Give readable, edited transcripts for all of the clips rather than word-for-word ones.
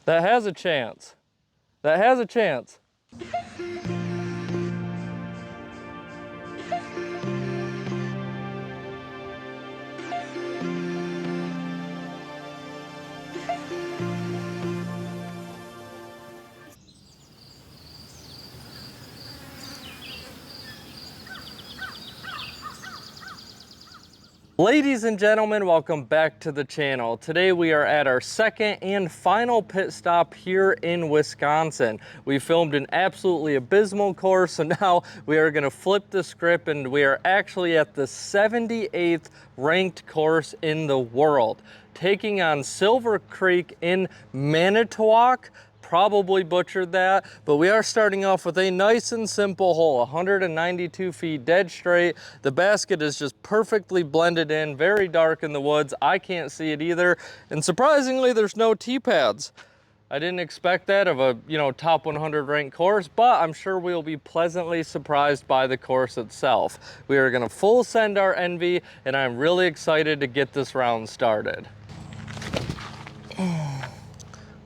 That has a chance. That has a chance. Ladies and gentlemen, welcome back to the channel. Today we are at our second and final pit stop here in Wisconsin. We filmed an absolutely abysmal course, so now we are going to flip the script and we are actually at the 78th ranked course in the world, taking on Silver Creek in Manitowoc. Probably butchered that, but we are starting off with a nice and simple hole, 192 feet dead straight. The basket is just perfectly blended in, very dark in the woods. I can't see it either, and surprisingly, there's no tee pads. I didn't expect that of a, top 100 ranked course, but I'm sure we'll be pleasantly surprised by the course itself. We are gonna full send our envy, and I'm really excited to get this round started.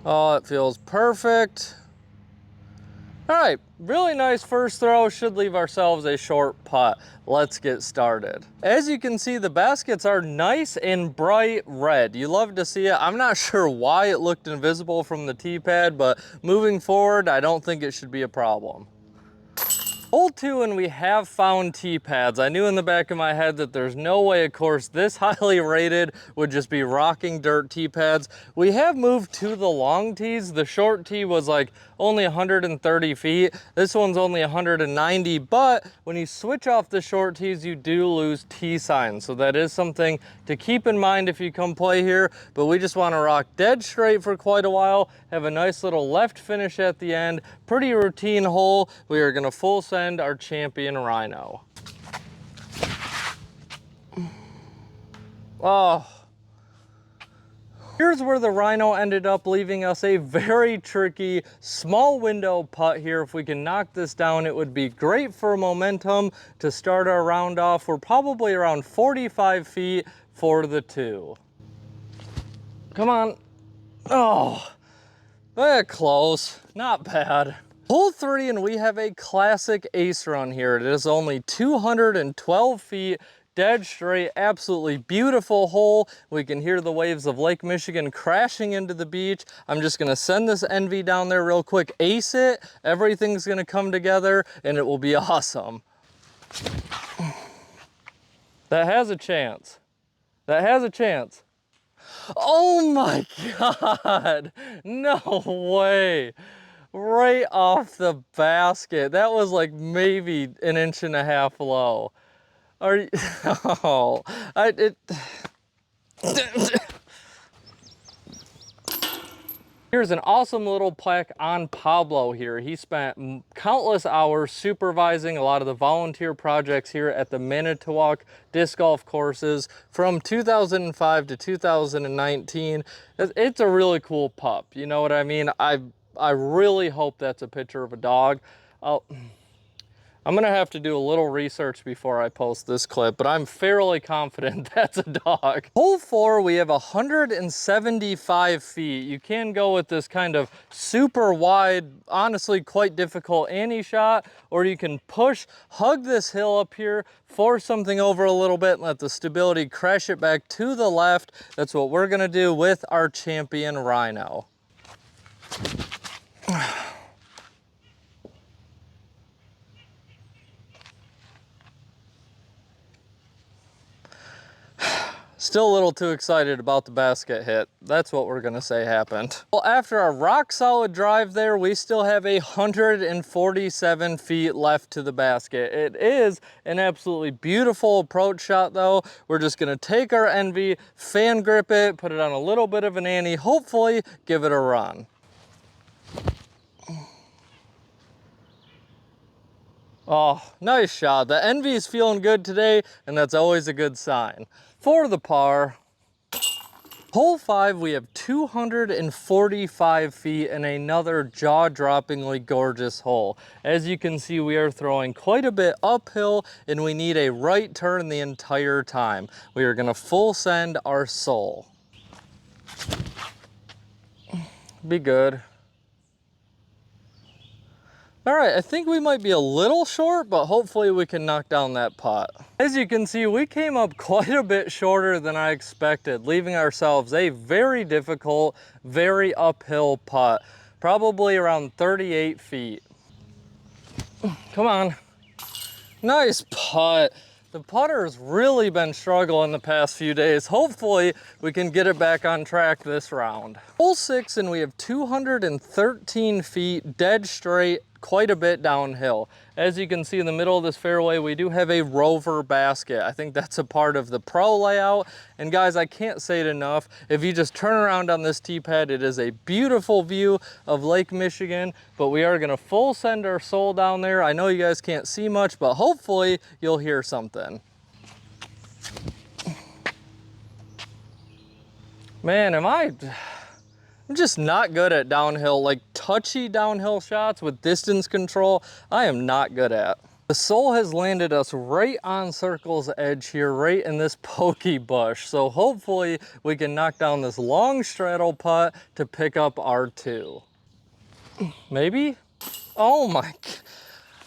Oh, it feels perfect. All right, really nice first throw. Should leave ourselves a short putt. Let's get started. As you can see, the baskets are nice and bright red. You love to see it. I'm not sure why it looked invisible from the tee pad, but moving forward, I don't think it should be a problem. Hole 2, and we have found tee pads. I knew in the back of my head that there's no way a course this highly rated would just be rocking dirt tee pads. We have moved to the long tees. The short tee was like only 130 feet. This one's only 190, but when you switch off the short tees, you do lose tee signs. So that is something to keep in mind if you come play here, but we just want to rock dead straight for quite a while, have a nice little left finish at the end. Pretty routine hole. We are going to full send our champion Rhino. Oh. Here's where the Rhino ended up, leaving us a very tricky small window putt here. If we can knock this down, it would be great for momentum to start our round off. We're probably around 45 feet for the 2. Come on. Oh, close. Not bad. Hole 3, and we have a classic ace run here. It is only 212 feet. Dead straight, absolutely beautiful hole. We can hear the waves of Lake Michigan crashing into the beach. I'm just gonna send this envy down there real quick, ace it, everything's gonna come together, and it will be awesome. That has a chance. That has a chance. Oh my God, no way. Right off the basket. That was like maybe an inch and a half low. Are you, oh, Here's an awesome little plaque on Pablo here. He spent countless hours supervising a lot of the volunteer projects here at the Manitowoc disc golf courses from 2005 to 2019. It's a really cool pup. You know what I mean? I really hope that's a picture of a dog. I'm gonna have to do a little research before I post this clip, but I'm fairly confident that's a dog. Hole 4, we have 175 feet. You can go with this kind of super wide, honestly quite difficult ante shot, or you can push, hug this hill up here, force something over a little bit, and let the stability crash it back to the left. That's what we're gonna do with our champion Rhino. Still a little too excited about the basket hit. That's what we're gonna say happened. Well, after our rock solid drive there, we still have 147 feet left to the basket. It is an absolutely beautiful approach shot though. We're just gonna take our envy, fan grip it, put it on a little bit of an ante, hopefully give it a run. Oh, nice shot. The envy is feeling good today, and that's always a good sign. For the par, hole 5, we have 245 feet and another jaw-droppingly gorgeous hole. As you can see, we are throwing quite a bit uphill, and we need a right turn the entire time. We are gonna full send our soul. Be good. All right, I think we might be a little short, but hopefully we can knock down that putt. As you can see, we came up quite a bit shorter than I expected, leaving ourselves a very difficult, very uphill putt, probably around 38 feet. Come on. Nice putt. The putter's really been struggling the past few days. Hopefully we can get it back on track this round. Hole 6, and we have 213 feet dead straight, quite a bit downhill. As you can see in the middle of this fairway, we do have a rover basket. I think that's a part of the pro layout. And guys, I can't say it enough. If you just turn around on this tee pad, it is a beautiful view of Lake Michigan, but we are gonna full send our soul down there. I know you guys can't see much, but hopefully you'll hear something. Man, I'm just not good at downhill, like touchy downhill shots with distance control. I am not good at. The soul has landed us right on circle's edge here, right in this pokey bush. So hopefully we can knock down this long straddle putt to pick up our 2. Maybe? Oh my,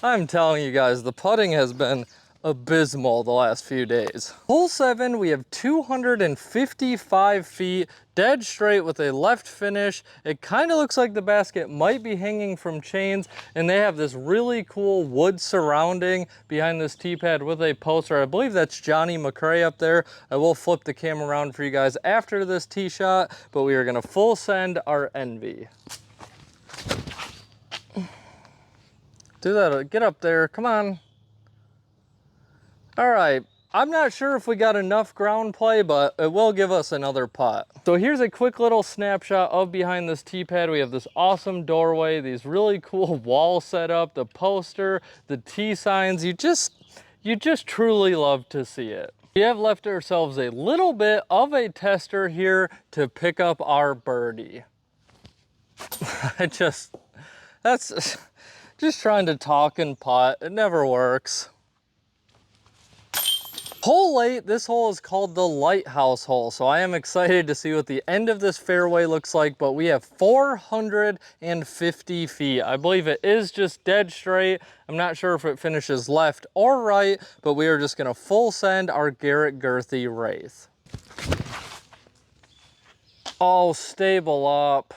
I'm telling you guys, the putting has been abysmal the last few days. Hole 7, we have 255 feet, dead straight with a left finish. It kind of looks like the basket might be hanging from chains, and they have this really cool wood surrounding behind this tee pad with a poster. I believe that's Johnny McRae up there. I will flip the camera around for you guys after this tee shot, but we are gonna full send our Envy. Do that, get up there, come on. All right, I'm not sure if we got enough ground play, but it will give us another putt. So here's a quick little snapshot of behind this tee pad. We have this awesome doorway, these really cool wall setup, the poster, the tee signs. You just truly love to see it. We have left ourselves a little bit of a tester here to pick up our birdie. That's just trying to talk and putt. It never works. Hole 8, this hole is called the lighthouse hole, so I am excited to see what the end of this fairway looks like, but we have 450 feet. I believe it is just dead straight. I'm not sure if it finishes left or right, but we are just gonna full send our Garrett Girthy Wraith. Oh, stable up.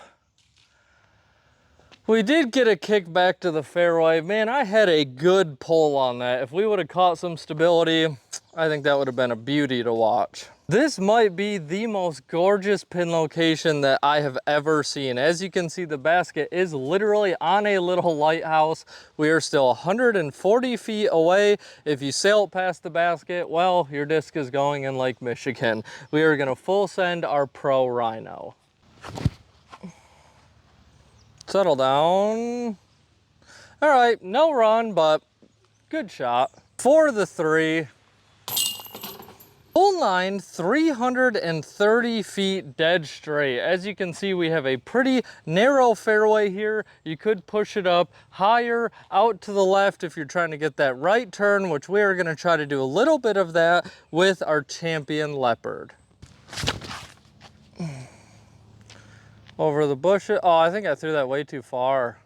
We did get a kick back to the fairway. Man, I had a good pull on that. If we would have caught some stability, I think that would have been a beauty to watch. This might be the most gorgeous pin location that I have ever seen. As you can see, the basket is literally on a little lighthouse. We are still 140 feet away. If you sail past the basket, well, your disc is going in Lake Michigan. We are gonna full send our pro Rhino. Settle down. All right, no run, but good shot. For the 3. Hole 9, 330 feet dead straight. As you can see, we have a pretty narrow fairway here. You could push it up higher out to the left if you're trying to get that right turn, which we are gonna try to do a little bit of that with our champion Leopard. Over the bushes. Oh, I think I threw that way too far.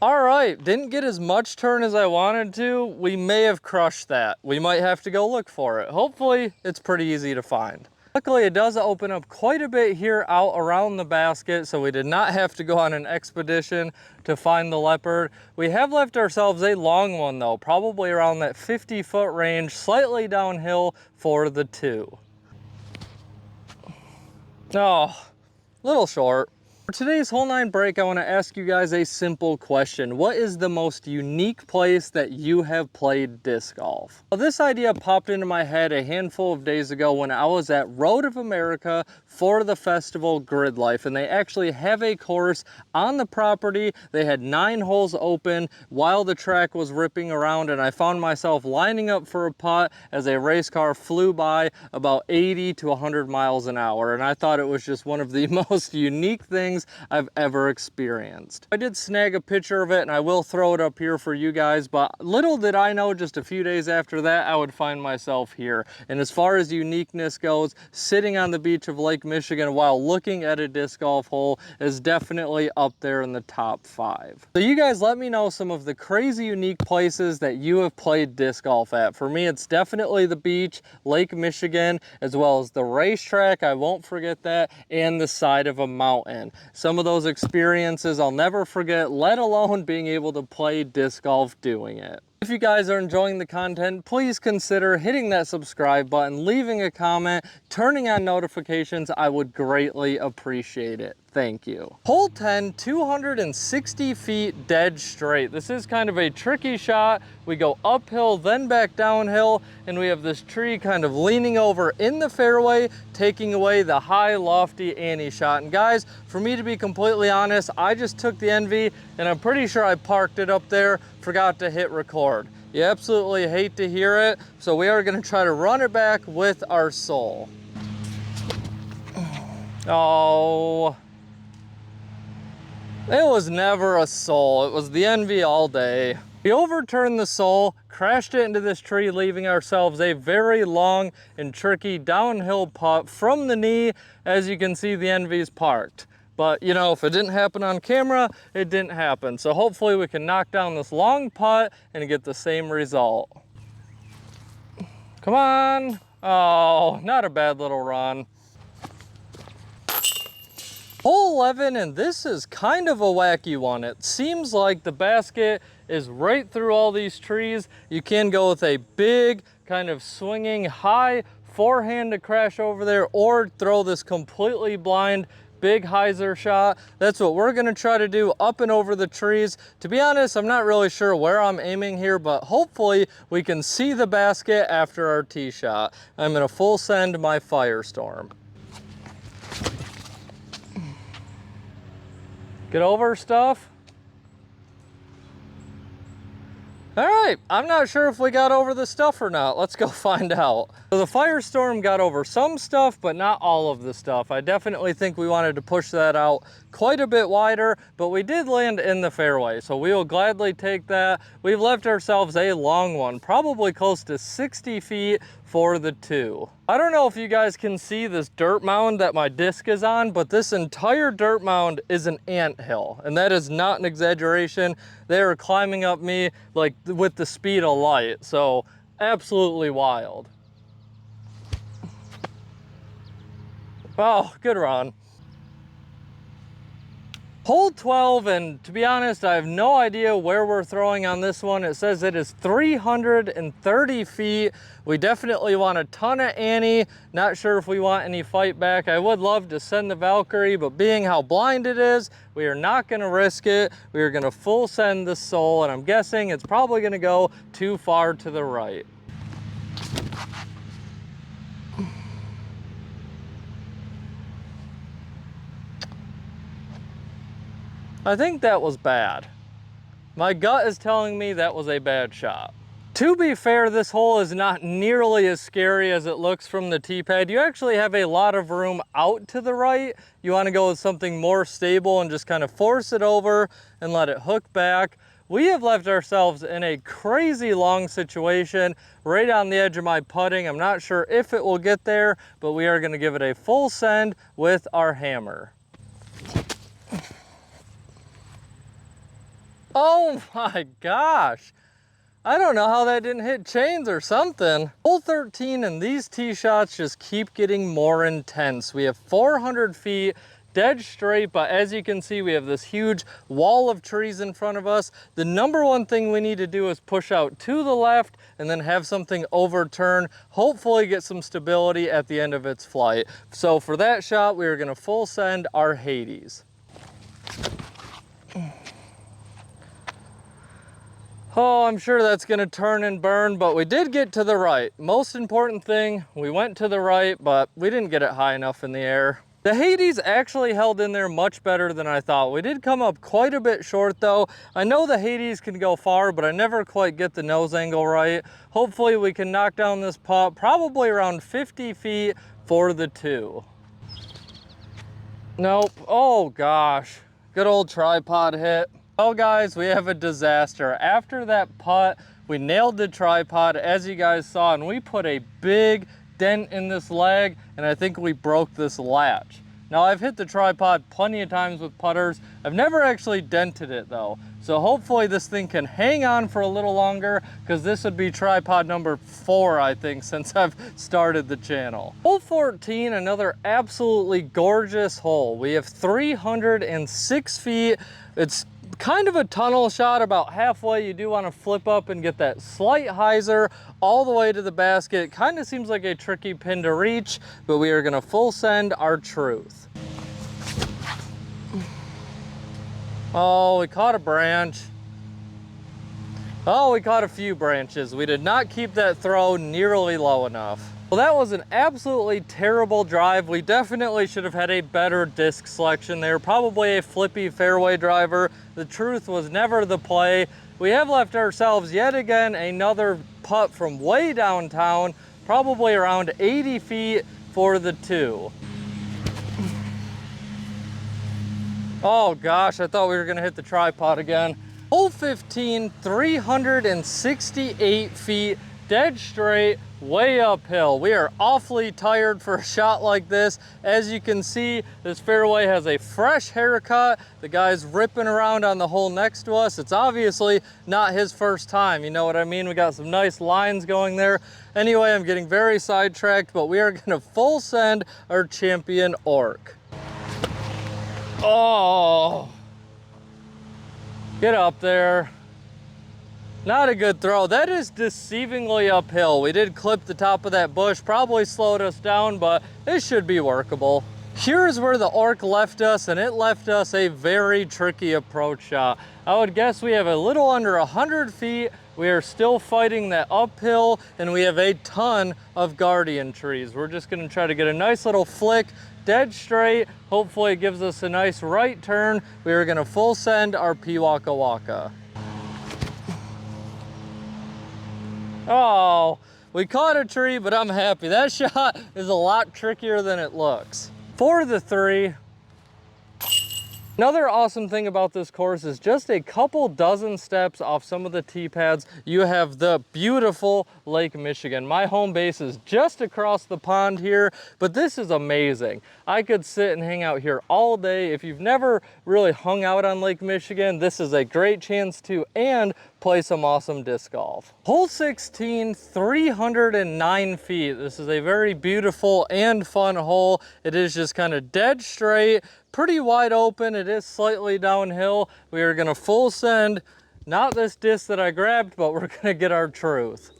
All right, didn't get as much turn as I wanted to. We may have crushed that. We might have to go look for it. Hopefully, it's pretty easy to find. Luckily, it does open up quite a bit here out around the basket, so we did not have to go on an expedition to find the Leopard. We have left ourselves a long one though, probably around that 50-foot range, slightly downhill for the 2. Oh. Little short. For today's hole 9 break, I want to ask you guys a simple question. What is the most unique place that you have played disc golf? Well, this idea popped into my head a handful of days ago when I was at Road of America for the festival Grid Life, and they actually have a course on the property. They had 9 holes open while the track was ripping around, and I found myself lining up for a putt as a race car flew by about 80 to 100 miles an hour, and I thought it was just one of the most unique things things I've ever experienced. I did snag a picture of it and I will throw it up here for you guys, but little did I know just a few days after that I would find myself here. And as far as uniqueness goes, sitting on the beach of Lake Michigan while looking at a disc golf hole is definitely up there in the top 5. So you guys let me know some of the crazy unique places that you have played disc golf at. For me, it's definitely the beach, Lake Michigan, as well as the racetrack, I won't forget that, and the side of a mountain. Some of those experiences I'll never forget, let alone being able to play disc golf doing it. If you guys are enjoying the content, please consider hitting that subscribe button, leaving a comment, turning on notifications. I would greatly appreciate it. Thank you. Hole 10, 260 feet dead straight. This is kind of a tricky shot. We go uphill, then back downhill, and we have this tree kind of leaning over in the fairway, taking away the high, lofty ante shot. And guys, for me to be completely honest, I just took the Envy, and I'm pretty sure I parked it up there, forgot to hit record. You absolutely hate to hear it, so we are gonna try to run it back with our soul. Oh. It was never a soul, it was the Envy all day. We overturned the soul, crashed it into this tree, leaving ourselves a very long and tricky downhill putt from the knee. As you can see, the Envy's parked. But you know, if it didn't happen on camera, it didn't happen. So hopefully we can knock down this long putt and get the same result. Come on. Oh, not a bad little run. Hole 11, and this is kind of a wacky one. It seems like the basket is right through all these trees. You can go with a big, kind of swinging high forehand to crash over there, or throw this completely blind big hyzer shot. That's what we're gonna try to do, up and over the trees. To be honest, I'm not really sure where I'm aiming here, but hopefully we can see the basket after our tee shot. I'm gonna full send my Firestorm. Get over stuff. All right, I'm not sure if we got over the stuff or not. Let's go find out. So the Firestorm got over some stuff, but not all of the stuff. I definitely think we wanted to push that out quite a bit wider, but we did land in the fairway, so we will gladly take that. We've left ourselves a long one, probably close to 60 feet for the 2. I don't know if you guys can see this dirt mound that my disc is on, but this entire dirt mound is an anthill, and that is not an exaggeration. They are climbing up me like with the speed of light, so absolutely wild. Oh, good run. Hole 12, and to be honest, I have no idea where we're throwing on this one. It says it is 330 feet. We definitely want a ton of ante. Not sure if we want any fight back. I would love to send the Valkyrie, but being how blind it is, we are not gonna risk it. We are gonna full send the soul, and I'm guessing it's probably gonna go too far to the right. I think that was bad. My gut is telling me that was a bad shot. To be fair, this hole is not nearly as scary as it looks from the tee pad. You actually have a lot of room out to the right. You want to go with something more stable and just kind of force it over and let it hook back. We have left ourselves in a crazy long situation right on the edge of my putting. I'm not sure if it will get there, but we are going to give it a full send with our hammer. Oh my gosh. I don't know how that didn't hit chains or something. Hole 13, and these tee shots just keep getting more intense. We have 400 feet dead straight, but as you can see, we have this huge wall of trees in front of us. The number one thing we need to do is push out to the left and then have something overturn, hopefully get some stability at the end of its flight. So for that shot, we are gonna full send our Hades. Oh, I'm sure that's gonna turn and burn, but we did get to the right. Most important thing, we went to the right, but we didn't get it high enough in the air. The Hades actually held in there much better than I thought. We did come up quite a bit short though. I know the Hades can go far, but I never quite get the nose angle right. Hopefully we can knock down this putt, probably around 50 feet for the 2. Nope. Oh gosh. Good old tripod hit. Oh guys, we have a disaster. After that putt, we nailed the tripod as you guys saw, and we put a big dent in this leg, and I think we broke this latch. Now I've hit the tripod plenty of times with putters. I've never actually dented it though. So hopefully this thing can hang on for a little longer, because this would be tripod number 4, I think, since I've started the channel. Hole 14, another absolutely gorgeous hole. We have 306 feet. It's kind of a tunnel shot about halfway. You do want to flip up and get that slight hyzer all the way to the basket. Kind of seems like a tricky pin to reach, but we are going to full send our truth. Oh, we caught a branch. Oh, we caught a few branches. We did not keep that throw nearly low enough. Well, that was an absolutely terrible drive. We definitely should have had a better disc selection there. Probably a flippy fairway driver. The truth was never the play. We have left ourselves yet again another putt from way downtown, probably around 80 feet for the 2. Oh gosh, I thought we were gonna hit the tripod again. Hole 15, 368 feet, dead straight, way uphill. We are awfully tired for a shot like this. As you can see, this fairway has a fresh haircut. The guy's ripping around on the hole next to us. It's obviously not his first time, you know what I mean? We got some nice lines going there. Anyway, I'm getting very sidetracked, but we are gonna full send our champion orc. Oh, get up there. Not a good throw. That is deceivingly uphill. We did clip the top of that bush, probably slowed us down, but it should be workable. Here's where the orc left us, and it left us a very tricky approach shot. I would guess we have a little under 100 feet. We are still fighting that uphill, and we have a ton of guardian trees. We're just gonna try to get a nice little flick, dead straight. Hopefully it gives us a nice right turn. We are gonna full send our Waka Waka. Oh, we caught a tree, but I'm happy. That shot is a lot trickier than it looks. For the 3. Another awesome thing about this course is just a couple dozen steps off some of the tee pads, you have the beautiful Lake Michigan. My home base is just across the pond here, but this is amazing. I could sit and hang out here all day. If you've never really hung out on Lake Michigan, this is a great chance to, and play some awesome disc golf. Hole 16, 309 feet. This is a very beautiful and fun hole. It is just kind of dead straight, pretty wide open. It is slightly downhill. We are gonna full send, not this disc that I grabbed, but we're gonna get our truth.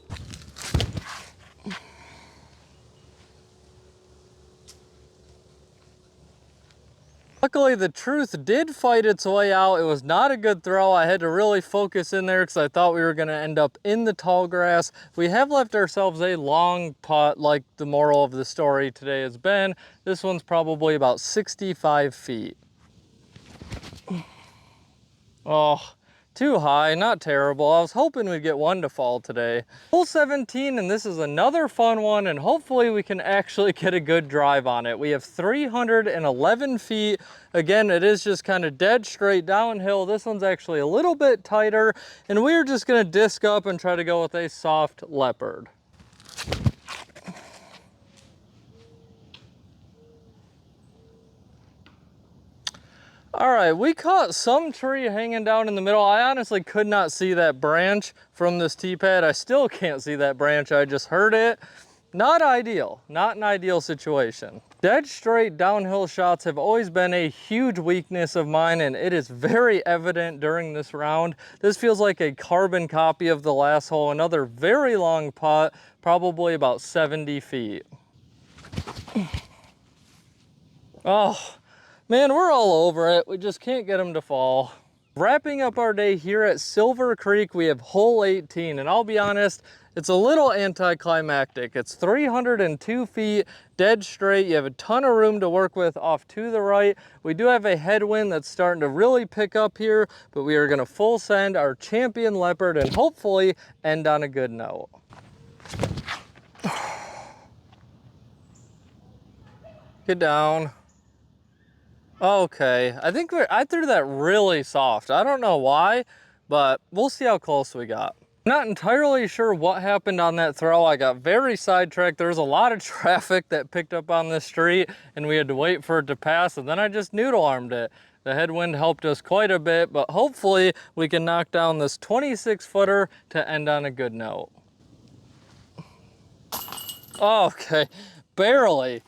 Luckily, the truth did fight its way out. It was not a good throw. I had to really focus in there because I thought we were going to end up in the tall grass. We have left ourselves a long putt, like the moral of the story today has been. This one's probably about 65 feet. Oh, too high, not terrible. I was hoping we'd get one to fall today. Hole 17, and this is another fun one, and hopefully we can actually get a good drive on it. We have 311 feet. Again, it is just kind of dead straight downhill. This one's actually a little bit tighter, and we're just gonna disc up and try to go with a soft leopard. All right, we caught some tree hanging down in the middle. I honestly could not see that branch from this tee pad. I still can't see that branch. I just heard it. Not ideal, not an ideal situation. Dead straight downhill shots have always been a huge weakness of mine, and it is very evident during this round. This feels like a carbon copy of the last hole. Another very long putt, probably about 70 feet. Oh. Man, we're all over it. We just can't get them to fall. Wrapping up our day here at Silver Creek, we have hole 18, and I'll be honest, it's a little anticlimactic. It's 302 feet, dead straight. You have a ton of room to work with off to the right. We do have a headwind that's starting to really pick up here, but we are gonna full send our champion leopard and hopefully end on a good note. Get down. Okay, I think I threw that really soft. I don't know why, but we'll see how close we got. Not entirely sure what happened on that throw. I got very sidetracked. There was a lot of traffic that picked up on this street and we had to wait for it to pass, and then I just noodle armed it. The headwind helped us quite a bit, but hopefully we can knock down this 26-footer to end on a good note. Okay, barely,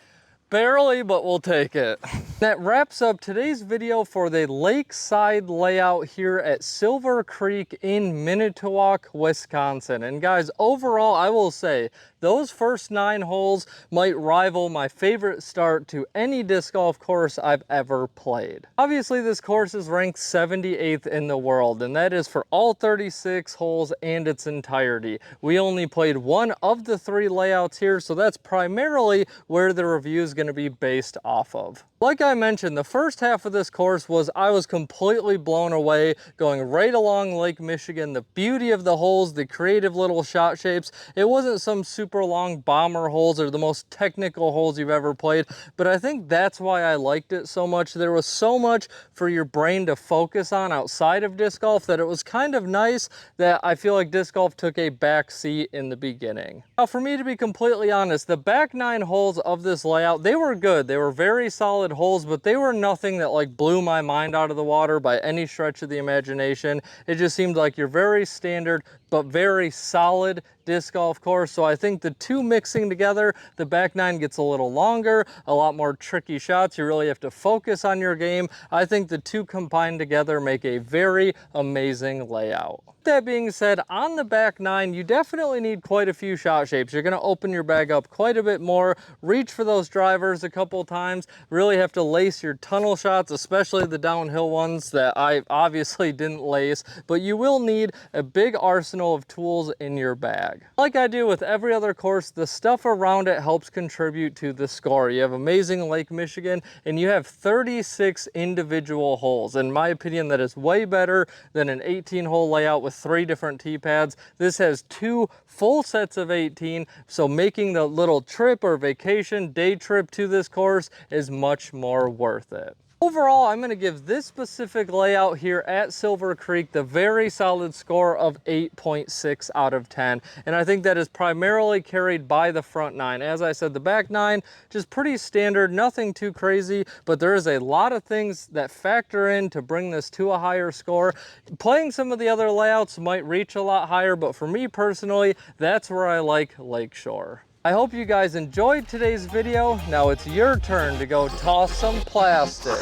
but we'll take it. That wraps up today's video for the lakeside layout here at Silver Creek in Manitowoc, Wisconsin. And guys, overall, I will say those first 9 holes might rival my favorite start to any disc golf course I've ever played. Obviously, this course is ranked 78th in the world, and that is for all 36 holes and its entirety. We only played one of the 3 layouts here, so that's primarily where the review is going to be based off of. Like I mentioned, the first half of this course I was completely blown away, going right along Lake Michigan. The beauty of the holes, the creative little shot shapes. It wasn't some super long bomber holes or the most technical holes you've ever played, but I think that's why I liked it so much. There was so much for your brain to focus on outside of disc golf that it was kind of nice that I feel like disc golf took a back seat in the beginning. Now, for me to be completely honest, the back 9 holes of this layout, they were good. They were very solid holes, but they were nothing that like blew my mind out of the water by any stretch of the imagination. It just seemed like your very standard but very solid disc golf course. So I think the 2 mixing together, the back 9 gets a little longer, a lot more tricky shots. You really have to focus on your game. I think the 2 combined together make a very amazing layout. That being said, on the back 9, you definitely need quite a few shot shapes. You're going to open your bag up quite a bit more, reach for those drivers a couple times, really have to lace your tunnel shots, especially the downhill ones that I obviously didn't lace, but you will need a big arsenal of tools in your bag. Like I do with every other course, the stuff around it helps contribute to the score. You have amazing Lake Michigan, and you have 36 individual holes. In my opinion, that is way better than an 18-hole layout with 3 different tee pads. This has 2 full sets of 18, so making the little trip or vacation day trip to this course is much more worth it. Overall, I'm going to give this specific layout here at Silver Creek the very solid score of 8.6 out of 10. And I think that is primarily carried by the front 9. As I said, the back 9, just pretty standard, nothing too crazy, but there is a lot of things that factor in to bring this to a higher score. Playing some of the other layouts might reach a lot higher, but for me personally, that's where I like Lakeshore. I hope you guys enjoyed today's video. Now it's your turn to go toss some plastic.